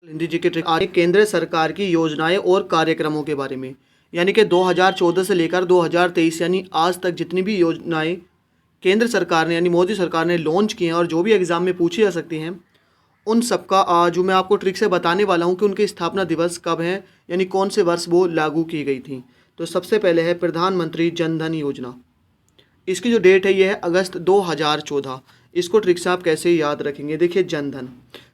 हिंदी जी की ट्रिक आज केंद्र सरकार की योजनाएं और कार्यक्रमों के बारे में। यानी कि 2014 से लेकर 2023 यानी आज तक जितनी भी योजनाएं केंद्र सरकार ने यानी मोदी सरकार ने लॉन्च की हैं और जो भी एग्ज़ाम में पूछी जा सकती हैं, उन सबका जो मैं आपको ट्रिक से बताने वाला हूं कि उनकी स्थापना दिवस कब है, यानी कौन से वर्ष वो लागू की गई थी। तो सबसे पहले है प्रधानमंत्री जन धन योजना। इसकी जो डेट है ये है अगस्त 2014। इसको ट्रिक से आप कैसे याद रखेंगे, देखिए जनधन।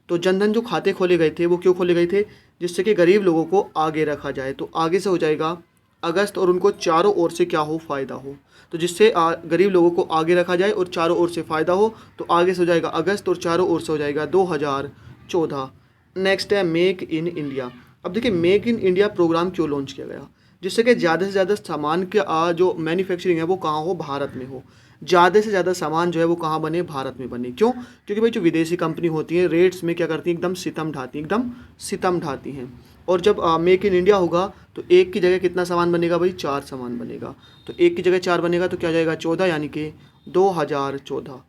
तो जनधन जो खाते खोले गए थे वो क्यों खोले गए थे, जिससे कि गरीब लोगों को आगे रखा जाए। तो आगे से हो जाएगा अगस्त और उनको चारों ओर से क्या हो, फ़ायदा हो। तो जिससे गरीब लोगों को आगे रखा जाए और चारों ओर से फ़ायदा हो, तो आगे से हो जाएगा अगस्त और चारों ओर से हो जाएगा 2014। नेक्स्ट है मेक इन इंडिया। अब देखिए मेक इन इंडिया प्रोग्राम क्यों लॉन्च किया गया, जिससे कि ज़्यादा से ज़्यादा सामान के जो मैन्युफैक्चरिंग है वो कहाँ हो, भारत में हो। ज़्यादा से ज़्यादा सामान जो है वो कहाँ बने, भारत में बने। क्यों? क्योंकि भाई जो विदेशी कंपनी होती हैं रेट्स में क्या करती हैं, एकदम सितम ढाती हैं, एकदम सितम ढाती हैं। और जब मेक इन इंडिया होगा तो एक की जगह कितना सामान बनेगा भाई, 4 सामान बनेगा। तो एक की जगह 4 बनेगा तो क्या हो जाएगा 14, यानी कि 2014।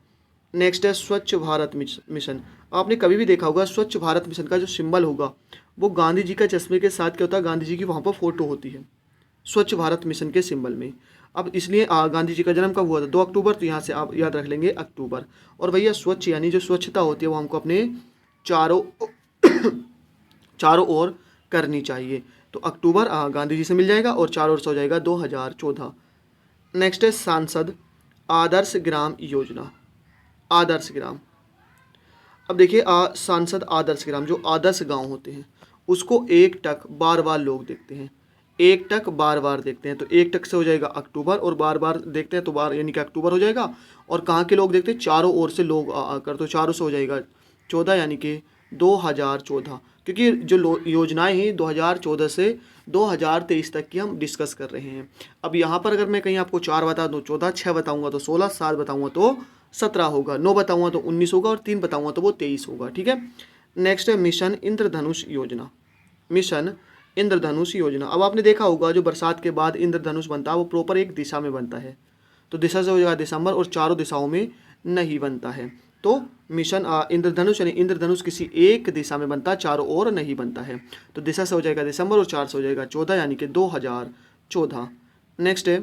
नेक्स्ट है स्वच्छ भारत मिशन। आपने कभी भी देखा होगा स्वच्छ भारत मिशन का जो सिंबल होगा वो गांधी जी का चश्मे के साथ क्या होता है, गांधी जी की वहाँ पर फोटो होती है स्वच्छ भारत मिशन के सिंबल में। अब इसलिए गांधी जी का जन्म कब हुआ था, 2 अक्टूबर। तो यहाँ से आप याद रख लेंगे अक्टूबर। और भैया स्वच्छ यानी जो स्वच्छता होती है वो हमको अपने चारों चारों ओर करनी चाहिए। तो अक्टूबर गांधी जी से मिल जाएगा और चारों ओर से हो जाएगा 2014। नेक्स्ट है सांसद आदर्श ग्राम योजना। आदर्श ग्राम, अब देखिए सांसद आदर्श ग्राम, जो आदर्श गांव होते हैं उसको एक टक बार बार लोग देखते हैं, एक टक बार बार देखते हैं। तो एक टक से हो जाएगा अक्टूबर और बार बार देखते हैं तो बार यानी कि अक्टूबर हो जाएगा। और कहाँ के लोग देखते हैं, चारों ओर से लोग आकर, तो चारों से हो जाएगा 14, यानी कि 2014। क्योंकि जो योजनाएं हैं 2014 से 2023 तक की हम डिस्कस कर रहे हैं। अब यहाँ पर अगर मैं कहीं आपको 4 बता दूँ 14, 6 बताऊँगा तो 16, 7 बताऊँगा तो 17 होगा, 9 बताऊँगा तो 19 होगा और 3 बताऊँगा तो वो 23 होगा। ठीक है। नेक्स्ट है मिशन इंद्रधनुष योजना। मिशन इंद्रधनुष योजना, अब आपने देखा होगा जो बरसात के बाद इंद्रधनुष बनता है वो प्रॉपर एक दिशा में बनता है। तो दिशा से हो जाएगा दिसंबर और चारों दिशाओं में नहीं बनता है। तो मिशन इंद्रधनुष यानी इंद्रधनुष किसी एक दिशा में बनता है, चारों ओर नहीं बनता है। तो दिशा से हो जाएगा दिसंबर और 4 से हो जाएगा 14, यानी कि 2014। नेक्स्ट है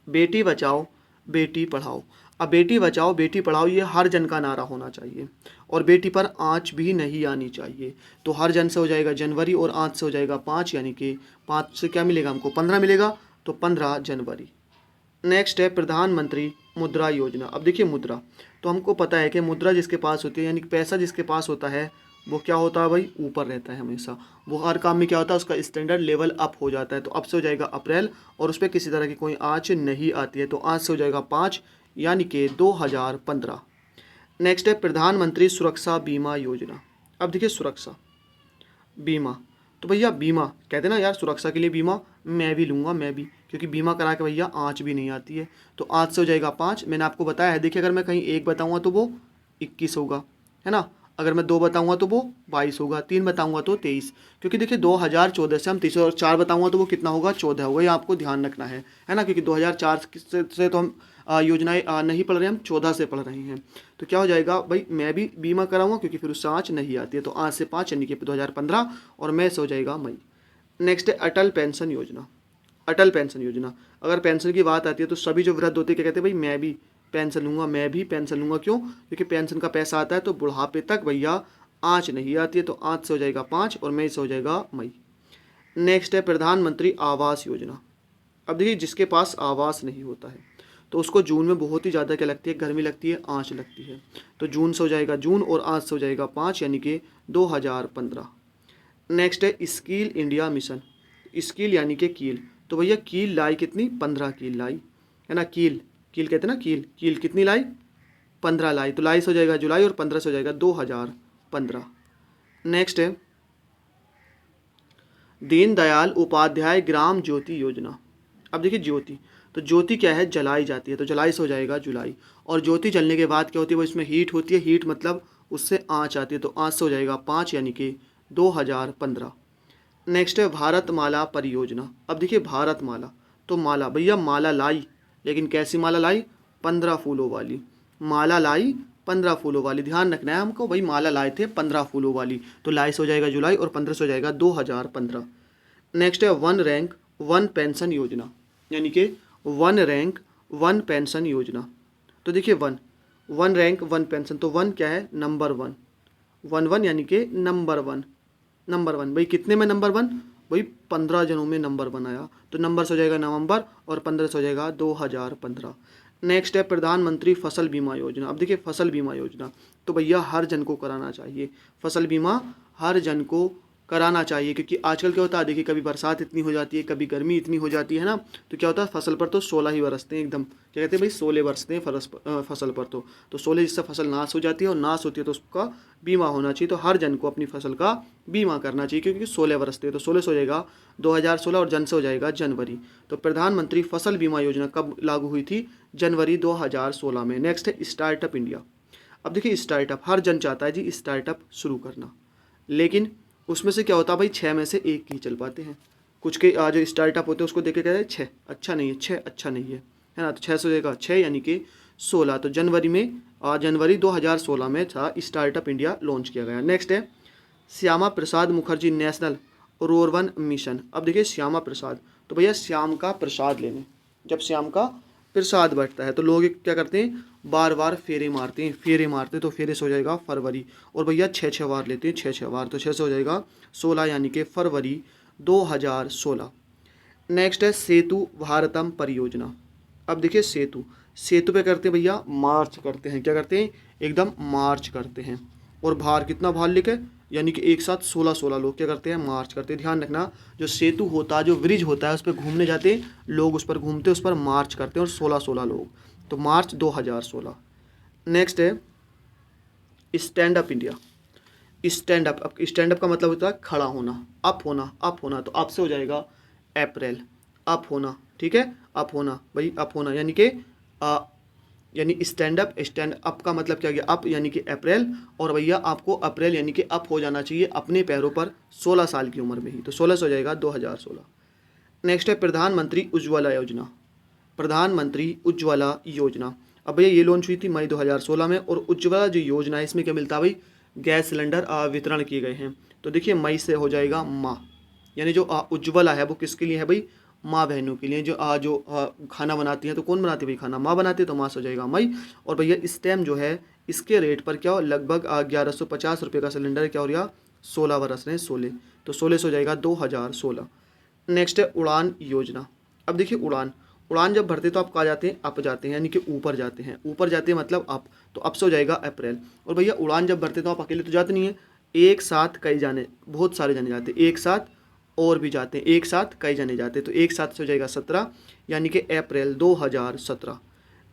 बेटी बचाओ बेटी पढ़ाओ। अब बेटी बचाओ बेटी पढ़ाओ ये हर जन का नारा होना चाहिए और बेटी पर आँच भी नहीं आनी चाहिए। तो हर जन से हो जाएगा जनवरी और आँच से हो जाएगा 5, यानी कि 5 से क्या मिलेगा हमको, 15 मिलेगा। तो 15 जनवरी। नेक्स्ट है प्रधानमंत्री मुद्रा योजना। अब देखिए मुद्रा, तो हमको पता है कि मुद्रा जिसके पास होती है यानी कि पैसा जिसके पास होता है वो क्या होता है भाई, ऊपर रहता है हमेशा। वो हर काम में क्या होता है, उसका स्टैंडर्ड लेवल अप हो जाता है। तो अब से हो जाएगा अप्रैल और उस पर किसी तरह की कोई आँच नहीं आती है। तो आँच से हो जाएगा 5, यानी कि 2015। नेक्स्ट है प्रधानमंत्री सुरक्षा बीमा योजना। अब देखिए सुरक्षा बीमा, तो भैया बीमा कहते हैं ना यार, सुरक्षा के लिए बीमा मैं भी लूँगा, मैं भी, क्योंकि बीमा करा के भैया आँच भी नहीं आती है। तो आँच से हो जाएगा 5, मैंने आपको बताया है। देखिए अगर मैं कहीं 1 बताऊँगा तो वो 21 होगा, है ना। अगर मैं 2 बताऊँगा तो वो 22 होगा, 3 बताऊँगा तो 23। क्योंकि देखिए 2014 से हम 23 और 4 बताऊँगा तो वो कितना होगा, 14 होगा। ये आपको ध्यान रखना है ना। क्योंकि 2004 से तो हम योजनाएं नहीं पढ़ रहे हैं, हम 14 से पढ़ रहे हैं। तो क्या हो जाएगा भाई, मैं भी बीमा कराऊंगा क्योंकि फिर उससे आँच नहीं आती है। तो आँच से 5 यानी कि 2015 और मैं से हो जाएगा मई। नेक्स्ट है अटल पेंशन योजना। अटल पेंशन योजना, अगर पेंशन की बात आती है तो सभी जो वृद्ध होते हैं क्या कहते हैं भाई, मैं भी पेंशन लूँगा, मैं भी पेंशन लूँगा। क्यों? क्योंकि पेंशन का पैसा आता है तो बुढ़ापे तक भैया आँच नहीं आती है। तो आँच से हो जाएगा 5 और मई से हो जाएगा मई। नेक्स्ट है प्रधानमंत्री आवास योजना। अब देखिए जिसके पास आवास नहीं होता है तो उसको जून में बहुत ही ज़्यादा क्या लगती है, गर्मी लगती है, आँच लगती है। तो जून से हो जाएगा जून और आँच से हो जाएगा 5, यानी कि 2015। नेक्स्ट है स्किल इंडिया मिशन। स्किल यानी कि कील, तो भैया कील लाई कितनी, 15 कील लाई, है ना। कील कील कहते हैं ना, कील कील कितनी लाई, 15 लाई। तो लाई से हो जाएगा जुलाई और 15 से हो जाएगा 2015। नेक्स्ट है दीनदयाल उपाध्याय ग्राम ज्योति योजना। अब देखिए ज्योति, तो ज्योति क्या है, जलाई जाती है। तो जलाई से हो जाएगा जुलाई। और ज्योति जलने के बाद क्या होती है, वो इसमें हीट होती है, हीट मतलब उससे आँच आती है। तो आँच से हो जाएगा 5, यानी कि 2015। नेक्स्ट है भारतमाला परियोजना। अब देखिए भारतमाला, तो माला भैया माला लाई, लेकिन कैसी माला लाई, 15 फूलों वाली माला लाई, 15 फूलों वाली। ध्यान रखना है हमको, भाई माला लाए थे 15 फूलों वाली, तो लाई से हो जाएगा जुलाई और 15 से हो जाएगा 2015। नेक्स्ट है वन रैंक वन पेंशन योजना, यानी कि वन रैंक वन पेंशन योजना। तो देखिए वन रैंक वन पेंशन, तो वन क्या है, नंबर वन, वन यानी कि नंबर वन भाई कितने में नंबर वन, भाई 15 जनों में नंबर वन आया, तो नंबर से हो जाएगा नवंबर और 15 से हो जाएगा 2015। नेक्स्ट है प्रधानमंत्री फसल बीमा योजना। अब देखिए फसल बीमा योजना तो भैया हर जन को कराना चाहिए, फसल बीमा हर जन को कराना चाहिए, क्योंकि आजकल क्या होता है, देखिए कभी बरसात इतनी हो जाती है, कभी गर्मी इतनी हो जाती है ना, तो क्या होता है फसल पर तो 16 ही बरसते हैं, एकदम क्या कहते हैं भाई 16 बरसते हैं फसल पर, तो 16 जिससे फसल नाश हो जाती है, और नाश होती है तो उसका बीमा होना चाहिए। तो हर जन को अपनी फसल का बीमा करना चाहिए, क्योंकि 16 बरसते हैं, तो 16 से हो जाएगा 2016 और जन से हो जाएगा जनवरी। तो प्रधानमंत्री फसल बीमा योजना कब लागू हुई थी, जनवरी 2016 में। नेक्स्ट है स्टार्टअप इंडिया। अब देखिए स्टार्टअप हर जन चाहता है जी स्टार्टअप शुरू करना, लेकिन उसमें से क्या होता है भाई 6 में से एक ही चल पाते हैं। कुछ के जो स्टार्टअप होते हैं उसको देख के कहते हैं 6 अच्छा नहीं है, 6 अच्छा नहीं है ना, तो 6 से हो जाएगा 6 यानी कि 16। तो जनवरी 2016 में था स्टार्टअप इंडिया लॉन्च किया गया। नेक्स्ट है श्यामा प्रसाद मुखर्जी नेशनल रोरवन मिशन। अब देखिए श्यामा प्रसाद, तो भैया श्याम का प्रसाद लेने, जब श्याम का प्रसाद बढ़ता है तो लोग क्या करते हैं, बार बार फेरे मारते हैं, तो फेरे से हो जाएगा फरवरी, और भैया 6 बार लेते हैं, 6 बार, तो 6 से हो जाएगा 16 यानी कि फरवरी 2016। नेक्स्ट है सेतु भारतम परियोजना। अब देखिए सेतु पे करते हैं भैया मार्च करते हैं, क्या करते हैं, एकदम मार्च करते हैं, और भार कितना भार लिखे, यानी कि एक साथ 16 लोग क्या करते हैं, मार्च करते हैं। ध्यान रखना जो सेतु होता है, जो ब्रिज होता है, उस पर घूमने जाते हैं लोग, उस पर घूमते हैं, उस पर मार्च करते हैं, और 16 लोग, तो मार्च 2016। नेक्स्ट है stand up India. Stand up का मतलब होता है खड़ा होना, अप होना, तो अप से हो जाएगा अप्रैल, अप होना, ठीक है, अप होना भाई, अप होना यानी स्टैंड अप का मतलब क्या गया, अप यानी कि अप्रैल, और भैया आपको अप्रैल यानी कि अप हो जाना चाहिए अपने पैरों पर 16 साल की उम्र में ही, तो 16 से हो जाएगा 2016। नेक्स्ट है प्रधानमंत्री उज्ज्वला योजना। प्रधानमंत्री उज्ज्वला योजना, अब भैया ये लॉन्च हुई थी मई 2016 में, और उज्ज्वला जो योजना है इसमें क्या मिलता है भाई, गैस सिलेंडर वितरण किए गए हैं। तो देखिए मई से हो जाएगा माँ, यानी जो उज्ज्वला है वो किसके लिए है भाई, माँ बहनों के लिए, जो खाना बनाती हैं, तो कौन बनाती है भाई खाना, माँ बनाती है, तो माँ से हो जाएगा मई। और भैया इस टाइम जो है इसके रेट पर क्या हो, लगभग 1150 रुपये का सिलेंडर क्या हो गया, 16 बरस रहे हैं 16, तो 16 से हो जाएगा 2016। नेक्स्ट है उड़ान योजना। अब देखिए उड़ान जब भरते तो आप कहाँ जाते हैं, अप जाते हैं, यानी कि ऊपर जाते हैं मतलब अप, तो अप से हो जाएगा अप्रैल। और भैया उड़ान जब भरते तो आप अकेले तो जाते नहीं हैं, एक साथ कई जाने, बहुत सारे जाने जाते हैं, एक साथ और भी जाते हैं, एक साथ कई जाने जाते हैं, तो एक साथ से हो जाएगा 17 यानी कि अप्रैल 2017।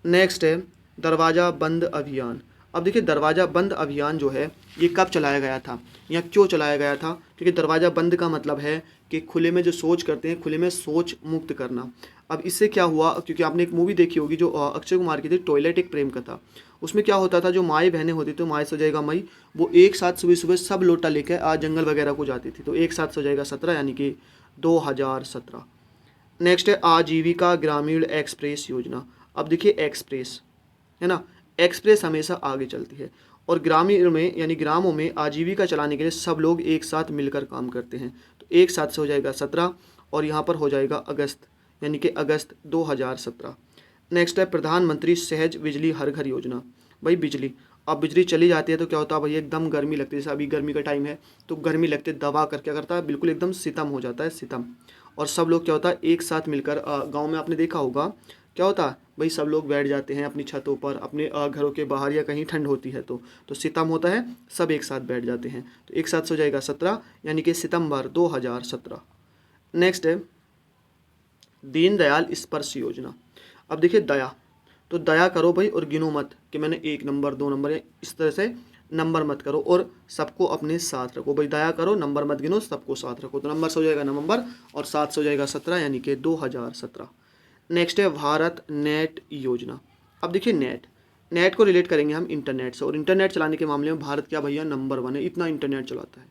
नेक्स्ट है दरवाज़ा बंद अभियान। अब देखिए दरवाज़ा बंद अभियान जो है ये कब चलाया गया था या क्यों चलाया गया था, क्योंकि दरवाज़ा बंद का मतलब है कि खुले में जो शौच करते हैं, खुले में शौच मुक्त करना। अब इससे क्या हुआ, क्योंकि आपने एक मूवी देखी होगी जो अक्षय कुमार की थी, टॉयलेट एक प्रेम कथा, उसमें क्या होता था, जो माएँ बहनें होती थी, माएँ से हो जाएगा मई, वो एक साथ सुबह सुबह सब लोटा लेकर आज जंगल वगैरह को जाती थी, तो एक साथ से हो जाएगा 17 यानी कि 2017। नेक्स्ट है आजीविका ग्रामीण एक्सप्रेस योजना। अब देखिए एक्सप्रेस है ना, एक्सप्रेस हमेशा आगे चलती है, और ग्रामीण में यानी ग्रामों में आजीविका चलाने के लिए सब लोग एक साथ मिलकर काम करते हैं, तो एक साथ से हो जाएगा 17, और यहाँ पर हो जाएगा अगस्त यानी कि अगस्त 2017। नेक्स्ट है प्रधानमंत्री सहज बिजली हर घर योजना। भाई बिजली, अब बिजली चली जाती है तो क्या होता है भाई, एकदम गर्मी लगती है, जैसे अभी गर्मी का टाइम है तो गर्मी लगती है, दबा कर क्या करता है, बिल्कुल एकदम सितम हो जाता है, सितम, और सब लोग क्या होता है एक साथ मिलकर, गांव में आपने देखा होगा क्या होता है भाई, सब लोग बैठ जाते हैं अपनी छतों पर, अपने घरों के बाहर, या कहीं ठंड होती है तो सितम होता है, सब एक साथ बैठ जाते हैं, तो एक साथ हो जाएगा 17 यानी कि सितंबर 2017। नेक्स्ट है दीनदयाल स्पर्श योजना। अब देखिए तो दया करो भाई और गिनो मत कि मैंने 1 नंबर 2 नंबर, इस तरह से नंबर मत करो, और सबको अपने साथ रखो भाई, दया करो नंबर मत गिनो, सबको साथ रखो, तो नंबर से हो जाएगा नवंबर, और 7 से हो जाएगा 17 यानी कि 2017। नेक्स्ट है भारत नेट योजना। अब देखिए नेट को रिलेट करेंगे हम इंटरनेट से, और इंटरनेट चलाने के मामले में भारत क्या भैया नंबर 1 है, इतना इंटरनेट चलाता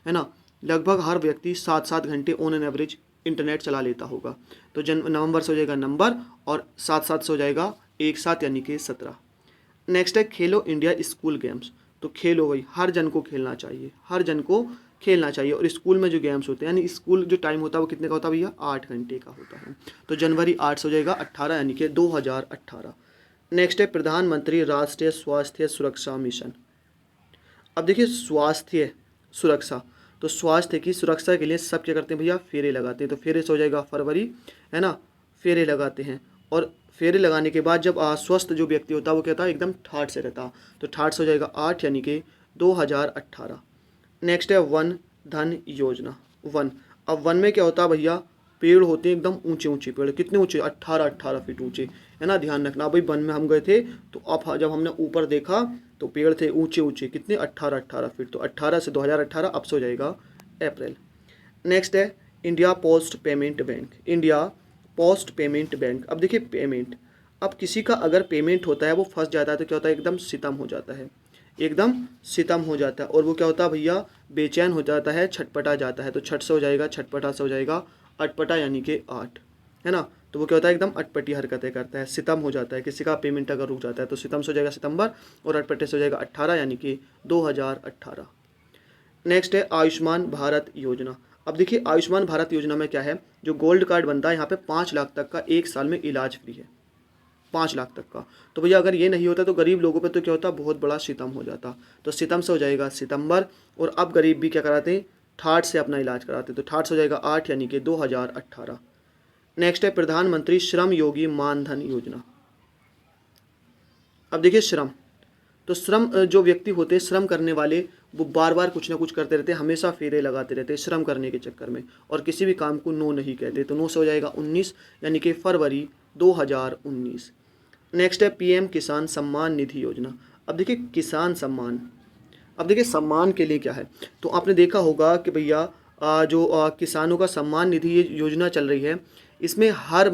है ना, लगभग हर व्यक्ति 7-7 घंटे ऑन एन एवरेज इंटरनेट चला लेता होगा, तो नवंबर से हो जाएगा नंबर, और 7-7 से हो जाएगा 1 7 यानी कि 17। नेक्स्ट है खेलो इंडिया स्कूल गेम्स। तो खेलो भाई, हर जन को खेलना चाहिए, हर जन को खेलना चाहिए। और स्कूल में जो गेम्स होते हैं, यानी स्कूल जो टाइम होता है वो कितने का होता है भैया, 8 घंटे का होता है। तो जनवरी 8 से हो जाएगा 18, यानी कि 2018। नेक्स्ट है प्रधानमंत्री राष्ट्रीय स्वास्थ्य सुरक्षा मिशन। अब देखिए स्वास्थ्य सुरक्षा, तो स्वास्थ्य की सुरक्षा के लिए सब क्या करते हैं भैया, फेरे लगाते हैं। तो फेरे से हो जाएगा फरवरी, है ना, फेरे लगाते हैं। और फेरे लगाने के बाद जब स्वस्थ जो व्यक्ति होता है वो कहता है एकदम ठाट से रहता, तो ठाट से हो जाएगा 8, यानी कि 2018। नेक्स्ट है वन धन योजना। वन, अब वन में क्या होता है भैया, पेड़ होते हैं एकदम ऊंचे ऊंचे पेड़, कितने ऊंचे, 18 फीट ऊंचे, है ना। ध्यान रखना भाई, वन में हम गए थे तो अब जब हमने ऊपर देखा तो पेड़ थे ऊंचे ऊंचे, कितने, 18 फीट। तो 18 से 2018 अब से हो जाएगा अप्रैल। नेक्स्ट है India post payment bank. India post payment bank. अब देखिए पेमेंट, अब किसी का अगर पेमेंट होता है वो फंस जाता है तो क्या होता है, एकदम सितम हो जाता है, एकदम सितम हो जाता है। और वो क्या होता है भैया, बेचैन हो जाता है, छटपटा जाता है। तो छठ से हो जाएगा, छटपटा से हो जाएगा अटपटा, यानी कि 8, है ना। तो वो क्या होता है, एकदम अटपटी हरकतें करता है, सितम हो जाता है। किसी का पेमेंट अगर रुक जाता है तो सितम से हो जाएगा सितंबर, और अटपटे से हो जाएगा 18, यानी कि 2018। नेक्स्ट है आयुष्मान भारत योजना। अब देखिए आयुष्मान भारत योजना में क्या है, जो गोल्ड कार्ड बनता है यहाँ पे 5 लाख तक का एक साल में इलाज फ्री है, 5 लाख तक का। तो भैया अगर ये नहीं होता तो गरीब लोगों पे तो क्या होता, बहुत बड़ा सितम हो जाता। तो सितम से हो जाएगा सितंबर, और अब गरीब भी क्या कराते हैं, ठाट से अपना इलाज कराते हैं। तो ठाट से हो जाएगा 8, यानी कि 2018। नेक्स्ट है प्रधानमंत्री श्रम योगी मानधन योजना। अब देखिए श्रम, तो श्रम जो व्यक्ति होते हैं श्रम करने वाले, वो बार बार कुछ ना कुछ करते रहते हैं, हमेशा फेरे लगाते रहते हैं श्रम करने के चक्कर में, और किसी भी काम को नो नहीं कहते। तो 9 से हो जाएगा 19, यानी कि फरवरी 2019। नेक्स्ट है पीएम किसान सम्मान निधि योजना। अब देखिए किसान सम्मान, अब देखिए सम्मान के लिए क्या है, तो आपने देखा होगा कि भैया जो किसानों का सम्मान निधि ये योजना चल रही है, इसमें हर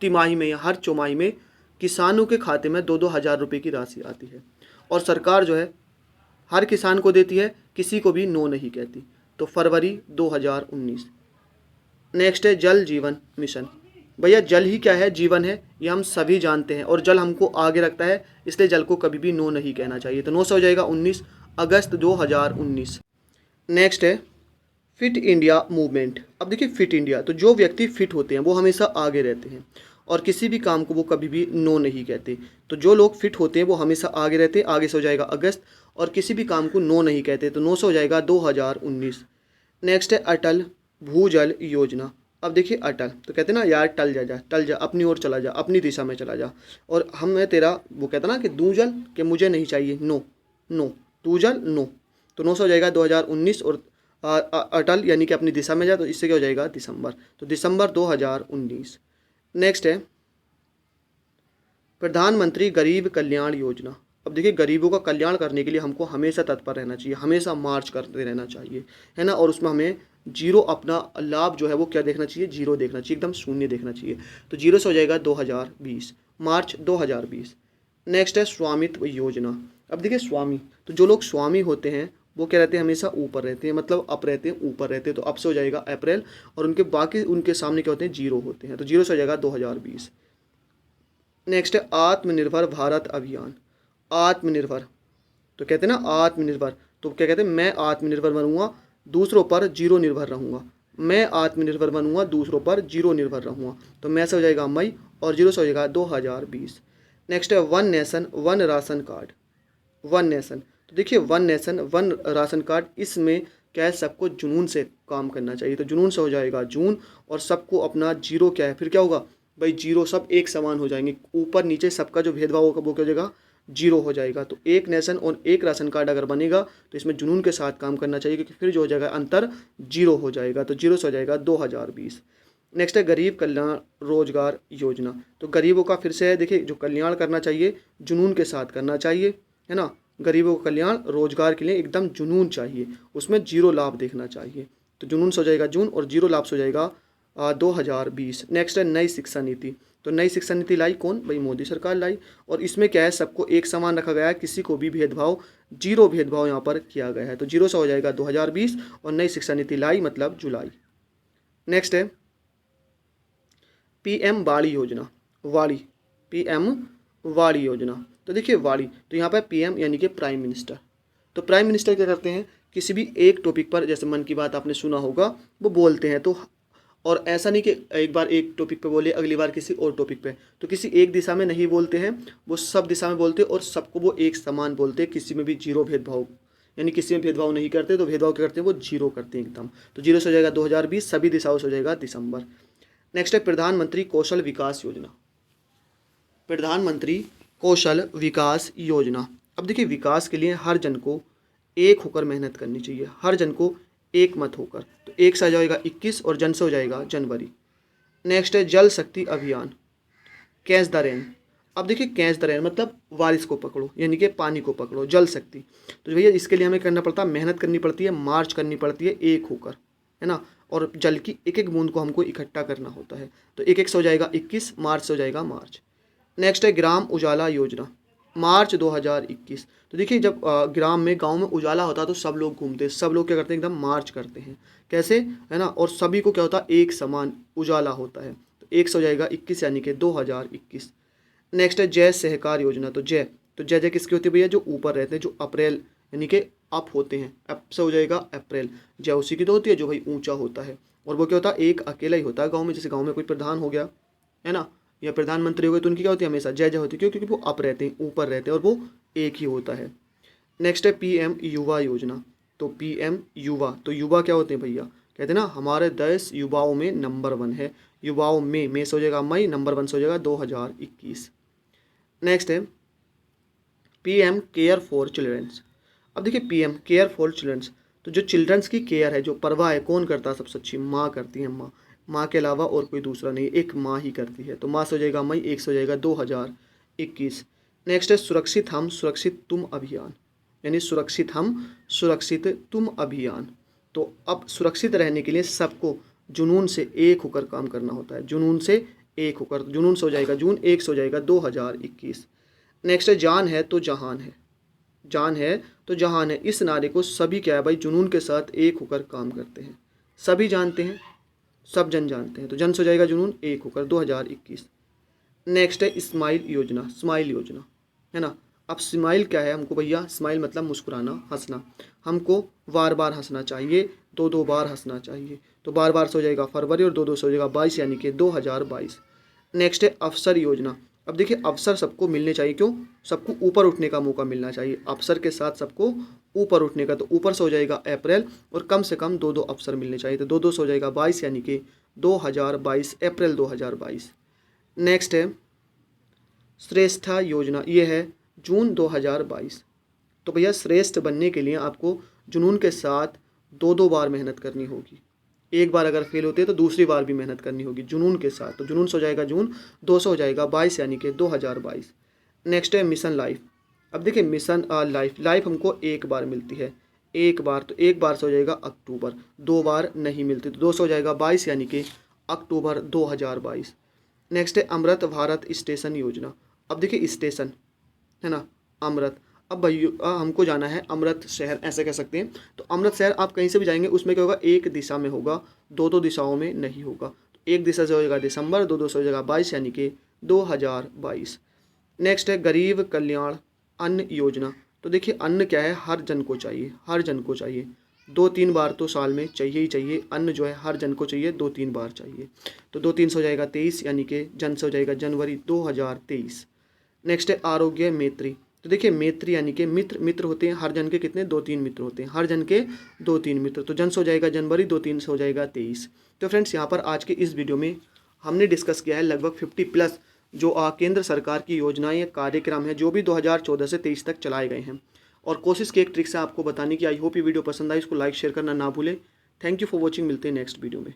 तिमाही में या हर चौमाही में किसानों के खाते में 2-2 हज़ार रुपये की राशि आती है। और सरकार जो है हर किसान को देती है, किसी को भी नो नहीं कहती। तो फरवरी 2019। नेक्स्ट है जल जीवन मिशन। भैया जल ही क्या है, जीवन है, ये हम सभी जानते हैं, और जल हमको आगे रखता है, इसलिए जल को कभी भी नो नहीं कहना चाहिए। तो 9 से हो जाएगा 19 अगस्त 2019। नेक्स्ट है फिट इंडिया मूवमेंट। अब देखिए फिट इंडिया, तो जो व्यक्ति फिट होते हैं वो हमेशा आगे रहते हैं, और किसी भी काम को वो कभी भी नो नहीं कहते। तो जो लोग फिट होते हैं वो हमेशा आगे रहते हैं, आगे से हो जाएगा अगस्त, और किसी भी काम को नो नहीं कहते। तो 9 से हो जाएगा 2019। नेक्स्ट है अटल भूजल योजना। अब देखिए अटल, तो कहते हैं ना यार टल जा, अपनी ओर चला जा, अपनी दिशा में चला जा। और हम मैं तेरा, वो कहता ना कि दू जल, कि मुझे नहीं चाहिए, नो नो, तू जल नो। तो 9 से हो जाएगा 2019, और अटल यानी कि अपनी दिशा में जा, तो इससे क्या हो जाएगा दिसंबर। तो दिसंबर 2019। नेक्स्ट है प्रधानमंत्री गरीब कल्याण योजना। अब देखिए गरीबों का कल्याण करने के लिए हमको हमेशा तत्पर रहना चाहिए, हमेशा मार्च करते रहना चाहिए, है ना। और उसमें हमें जीरो, अपना लाभ जो है वो क्या देखना चाहिए, जीरो देखना चाहिए, एकदम शून्य देखना चाहिए। तो जीरो से हो जाएगा 2020, मार्च 2020। नेक्स्ट है स्वामित्व योजना। अब देखिए स्वामी, तो जो लोग स्वामी होते हैं वो क्या रहते हैं, हमेशा ऊपर रहते हैं, मतलब अप रहते हैं, ऊपर रहते हैं। तो अब से हो जाएगा अप्रैल, और उनके बाकी उनके सामने क्या होते हैं, जीरो होते हैं। तो जीरो से हो जाएगा 2020। नेक्स्ट है आत्मनिर्भर भारत अभियान। आत्मनिर्भर, तो कहते हैं ना आत्मनिर्भर, तो क्या कहते हैं, मैं आत्मनिर्भर बनूंगा, दूसरों पर जीरो निर्भर रहूंगा। मैं आत्मनिर्भर बनूंगा, दूसरों पर जीरो निर्भर रहूंगा। तो मैं से हो जाएगा मई, और जीरो से हो जाएगा 2020। नेक्स्ट है one nation one ration card. One nation, तो देखिए one nation one ration card, इसमें क्या है, सबको जुनून से काम करना चाहिए। तो जुनून से हो जाएगा जून, और सबको अपना जीरो क्या है, फिर क्या होगा भाई, जीरो, सब एक समान हो जाएंगे, ऊपर नीचे सबका जो भेदभाव होगा वो क्या हो जाएगा, जीरो हो जाएगा। तो एक नेशन और एक राशन कार्ड अगर बनेगा तो इसमें जुनून के साथ काम करना चाहिए, क्योंकि फिर जो हो जाएगा अंतर जीरो हो जाएगा। तो जीरो से हो जाएगा 2020। नेक्स्ट है गरीब कल्याण रोजगार योजना। तो गरीबों का फिर से है, देखिए जो कल्याण करना चाहिए जुनून के साथ करना चाहिए, है ना। गरीबों का कल्याण रोजगार के लिए एकदम जुनून चाहिए, उसमें जीरो लाभ देखना चाहिए। तो जुनून से हो जाएगा जून, और जीरो लाभ से हो जाएगा 2020। नेक्स्ट है नई शिक्षा नीति। तो नई शिक्षा नीति लाई कौन, भाई मोदी सरकार लाई, और इसमें क्या है, सबको एक समान रखा गया है, किसी को भी भेदभाव, जीरो भेदभाव यहाँ पर किया गया है। तो जीरो से हो जाएगा 2020, और नई शिक्षा नीति लाई मतलब जुलाई। नेक्स्ट है पीएम वाड़ी योजना। वाड़ी, पीएम वाड़ी योजना। तो देखिए वाणी, तो यहाँ पर PM यानी कि प्राइम मिनिस्टर। तो प्राइम मिनिस्टर क्या करते हैं, किसी भी एक टॉपिक पर, जैसे मन की बात आपने सुना होगा, वो बोलते हैं। तो और ऐसा नहीं कि एक बार एक टॉपिक पे बोले, अगली बार किसी और टॉपिक पे, तो किसी एक दिशा में नहीं बोलते हैं, वो सब दिशा में बोलते हैं और सबको वो एक समान बोलते हैं, किसी में भी जीरो भेदभाव, यानी किसी में भेदभाव नहीं करते। तो भेदभाव क्या करते हैं, वो जीरो करते हैं एकदम। तो जीरो से हो जाएगा 2020, सभी दिशाओं से हो जाएगा दिसंबर। नेक्स्ट है प्रधानमंत्री कौशल विकास योजना। प्रधानमंत्री कौशल विकास योजना। अब देखिए विकास के लिए हर जन को एक होकर मेहनत करनी चाहिए, हर जन को एक मत होकर। तो एक से आ जाएगा 21 और जन से हो जाएगा जनवरी। नेक्स्ट है जल शक्ति अभियान, कैच द रेन। अब देखिए कैच द रेन मतलब बारिश को पकड़ो, यानी कि पानी को पकड़ो, जल शक्ति। तो भैया इसके लिए हमें करना पड़ता है, मेहनत करनी पड़ती है, मार्च करनी पड़ती है एक होकर, है ना। और जल की एक एक बूंद को हमको इकट्ठा करना होता है। तो एक एक से हो जाएगा 21, मार्च से हो जाएगा मार्च। नेक्स्ट है ग्राम उजाला योजना, मार्च 2021। तो देखिए जब ग्राम में, गांव में उजाला होता है तो सब लोग घूमते हैं, सब लोग क्या करते हैं, एकदम मार्च करते हैं। कैसे, है ना। और सभी को क्या होता है, एक समान उजाला होता है। तो एक से हो जाएगा 21 यानी कि 2021। नेक्स्ट है जय सहकार योजना। तो जय जय किसकी होती है भैया, जो ऊपर रहते हैं, जो अप्रैल यानी कि अप होते हैं, अप से हो जाएगा अप्रैल। जय उसी की तो होती है जो भाई ऊंचा होता है। और वो क्या होता है, एक अकेला ही होता है गाँव में। जैसे गाँव में कोई प्रधान हो गया, है ना, या प्रधानमंत्री हो गए, तो उनकी क्या होती है, हमेशा जय जय होती है। क्यों, क्योंकि वो अप रहते हैं, ऊपर रहते हैं, और वो एक ही होता है। नेक्स्ट है PM युवा योजना। तो PM युवा, तो युवा क्या होते हैं भैया, कहते हैं ना हमारे देश युवाओं में नंबर 1 है। युवाओं में से हो जाएगा मई, नंबर 1 से हो जाएगा 2021। नेक्स्ट है PM केयर फॉर चिल्ड्रंस। अब देखिए PM केयर फॉर चिल्ड्रंस, तो जो चिल्ड्रंस की केयर है, जो परवाह है, कौन करता है सबसे अच्छी, माँ करती है। माँ के अलावा और कोई दूसरा नहीं, एक माँ ही करती है। तो माँ से हो जाएगा मई, एक से हो जाएगा 2021। नेक्स्ट है सुरक्षित हम सुरक्षित तुम अभियान, यानी सुरक्षित हम सुरक्षित तुम अभियान। तो अब सुरक्षित रहने के लिए सबको जुनून से एक होकर काम करना होता है, जुनून से एक होकर। जुनून से हो जाएगा जून, एक से हो जाएगा 2021। नेक्स्ट है जान है तो जहान है, जान है तो जहान है। इस नारे को सभी क्या है भाई, जुनून के साथ एक होकर काम करते हैं। सभी जानते हैं, सब जन जानते हैं। तो जन से हो जाएगा जुनून, एक होकर 2021। नेक्स्ट है स्माइल योजना, स्माइल योजना, है ना। अब स्माइल क्या है हमको भैया, स्माइल मतलब मुस्कुराना, हंसना। हमको बार बार हंसना चाहिए, 2 बार हंसना चाहिए। तो बार बार से हो जाएगा फरवरी, और 2 से हो जाएगा 22 यानी कि 2022। नेक्स्ट है अवसर योजना। अब देखिए अवसर सबको मिलने चाहिए, क्यों, सबको ऊपर उठने का मौका मिलना चाहिए। अवसर के साथ सबको ऊपर उठने का, तो ऊपर से हो जाएगा अप्रैल, और कम से कम 2 अवसर मिलने चाहिए। तो 2 से हो जाएगा 22 यानी कि 2022, अप्रैल 2022। नेक्स्ट है श्रेष्ठा योजना, ये है जून 2022। तो भैया श्रेष्ठ बनने के लिए आपको जुनून के साथ 2 बार मेहनत करनी होगी। एक बार अगर फेल होते हैं तो दूसरी बार भी मेहनत करनी होगी जुनून के साथ। तो जुनून से हो जाएगा जून, 2 से हो जाएगा 22 यानी कि 2022। नेक्स्ट है मिशन लाइफ। अब देखिए मिशन लाइफ हमको एक बार मिलती है, एक बार। तो एक बार से हो जाएगा अक्टूबर, 2 बार नहीं मिलती। तो 2 से हो जाएगा 22 यानी कि अक्टूबर 2022। नेक्स्ट है अमृत भारत स्टेशन योजना। अब देखिए स्टेशन, है ना, अमृत। अब भैया हमको जाना है अमृत शहर, ऐसे कह सकते हैं। तो अमृत शहर आप कहीं से भी जाएंगे, उसमें क्या होगा, एक दिशा में होगा, 2 दिशाओं में नहीं होगा। तो एक दिशा से हो जाएगा दिसंबर, 2 से हो जाएगा 22 यानी कि 2022। नेक्स्ट है गरीब कल्याण अन्न योजना। तो देखिए अन्न क्या है, हर जन को चाहिए, हर जन को चाहिए। 2-3 बार तो साल में चाहिए ही चाहिए, अन्न जो है हर जन को चाहिए, 2-3 बार चाहिए। तो 2-3 से हो जाएगा 23 यानी कि जन से हो जाएगा जनवरी 2023। नेक्स्ट है आरोग्य मैत्री। तो देखिए मैत्री यानी कि मित्र, मित्र होते हैं हर जन के कितने, 2-3 मित्र होते हैं, हर जन के 2-3 मित्र। तो जन से हो जाएगा जनवरी, 2-3 से हो जाएगा 23। तो फ्रेंड्स यहाँ पर आज के इस वीडियो में हमने डिस्कस किया है लगभग 50+ जो केंद्र सरकार की योजनाएं या कार्यक्रम है, जो भी 2014 से 23 तक चलाए गए हैं। और कोशिश की एक ट्रिक से आपको बताने की। आई होप ये वीडियो पसंद आई, इसको लाइक शेयर करना ना भूलें। थैंक यू फॉर वॉचिंग, मिलते हैं नेक्स्ट वीडियो में।